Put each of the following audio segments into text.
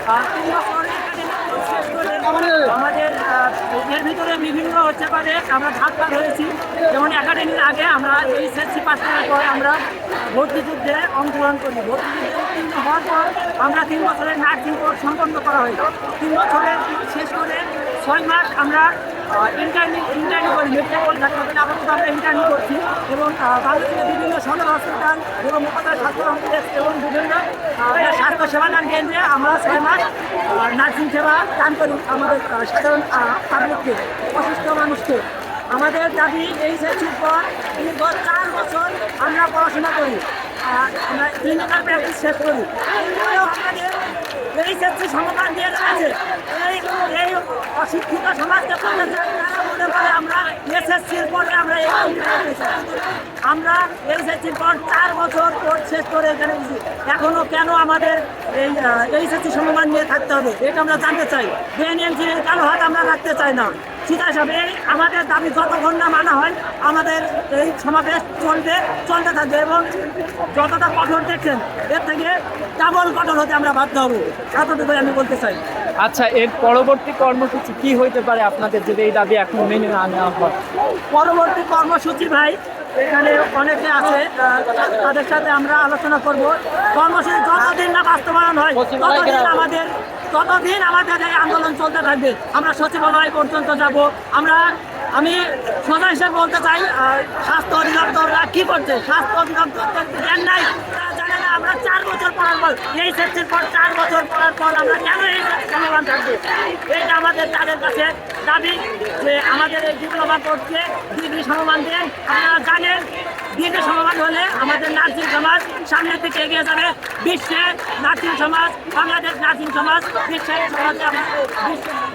3 বছর academic course শেষ করে আমাদের এর ভিতরে বিভিন্ন হচ্ছে পারে আমরা ধাপ পার হয়েছি। যেমন একাডেমির আগে আমরা এইচএসসি পাস করার পর আমরা ভর্তি যুদ্ধে অংশগ্রহণ করি। ভর্তি যুদ্ধে উত্তীর্ণ হওয়ার পর আমরা 3 বছরের নার্সিং কোর্স সম্পন্ন করা হয়। 3 বছরের শেষ করে 6 মাস আমরা ইন্টারভিউ করি। মেডিকেল পরীক্ষা থাকলে আপাতত আমরা ইন্টারভিউ করছি এবং বাংলাদেশের বিভিন্ন সদর হসপিটাল এবং উপজেলা স্বাস্থ্য কমপ্লেক্স এবং বিভিন্ন স্বাস্থ্য সেবাদান কেন্দ্রে আমরা 6 মাস নার্সিং সেবা দান করি আমাদের সাধারণ পাবলিককে, অসুস্থ মানুষকে। আমাদের দাবি এইচএসসির পর দীর্ঘ 4 বছর আমরা পড়াশোনা করি, আমরা ক্লিনিক্যাল প্র্যাকটিস শেষ করি। আমাদের এইচএসসি সমাধান দিয়ে আছে এই অশিক্ষিত সমাজকে করতে চাই। তারা মনে করে আমরা এসএসসির পরে আমরা এইচএসসির পর 4 বছর কোর্স শেষ করে এখানে এখনো কেন আমাদের এই এইচএসসি সমাধান নিয়ে থাকতে হবে, এটা আমরা জানতে চাই। বিএনএমসির কালো হাত আমরা রাখতে চাই না। চিতা হিসাবে আমাদের দাবি যতক্ষণ না মানা হয় আমাদের এই সমাবেশ চলতে থাকবে এবং যতটা কঠোর দেখছেন এর থেকে ডাবল কঠোর হতে আমরা বাধ্য হব, এতটুকু আমি বলতে চাই। আচ্ছা, এর পরবর্তী কর্মসূচি কি হইতে পারে আপনাদের যদি এই দাবি এখন মেনে না নেওয়া হয়? পরবর্তী কর্মসূচি ভাই এখানে অনেকে আছে, তাদের সাথে আমরা আলোচনা করব। কর্মসূচি যতদিন না বাস্তবায়ন হয় ততদিন আমাদের এই আন্দোলন চলতে থাকবে। আমরা সচিবালয় পর্যন্ত যাব। আমি সোজা হিসেবে বলতে চাই, স্বাস্থ্য অধিদপ্তররা কি করছে? স্বাস্থ্য অধিদপ্তর জ্ঞান নাই, তারা জানে না আমরা 4 বছর পড়ার পর এইচএসসির পর 4 বছর পড়ার পর আমরা কেন এই সমাধান থাকবে? এটা আমাদের তাদের কাছে দাবি যে আমাদের এই ডিপ্লোমা কোর্সকে ডিগ্রি সমমান দেন। আপনারা জানেন ডিগ্রি সমমান হলে আমাদের নার্সিং সমাজ সামনের দিকে এগিয়ে যাবে। বিশ্বের নার্সিং সমাজ, বাংলাদেশ নার্সিং সমাজ বিশ্বের সমাজে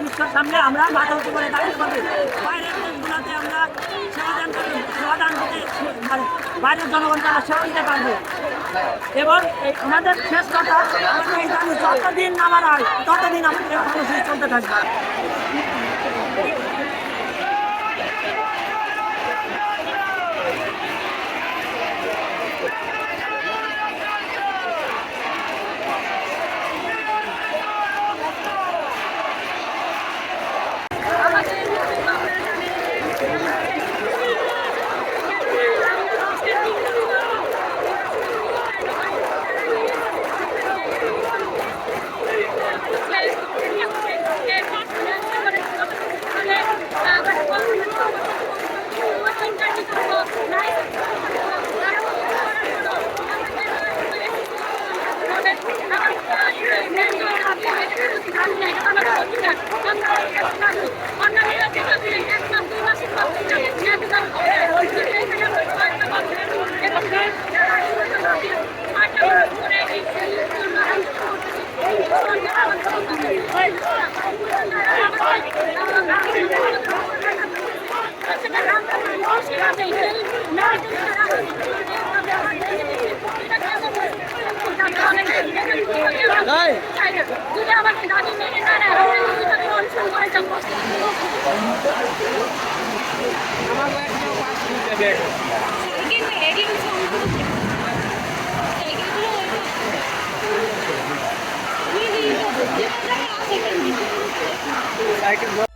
বিশ্বের সামনে আমরা মাথা উঁচু করে দাঁড়াতে পারবো। বাইরের দেশগুলোতে আমরা সমাধান দিতে বাইরের জনগণকে আমরা সেবা দিতে পারবো। এবং আমাদের শেষ কথা, যতদিন নামার হয় ততদিন আমাদের কর্মসূচি চলতে থাকবে। I can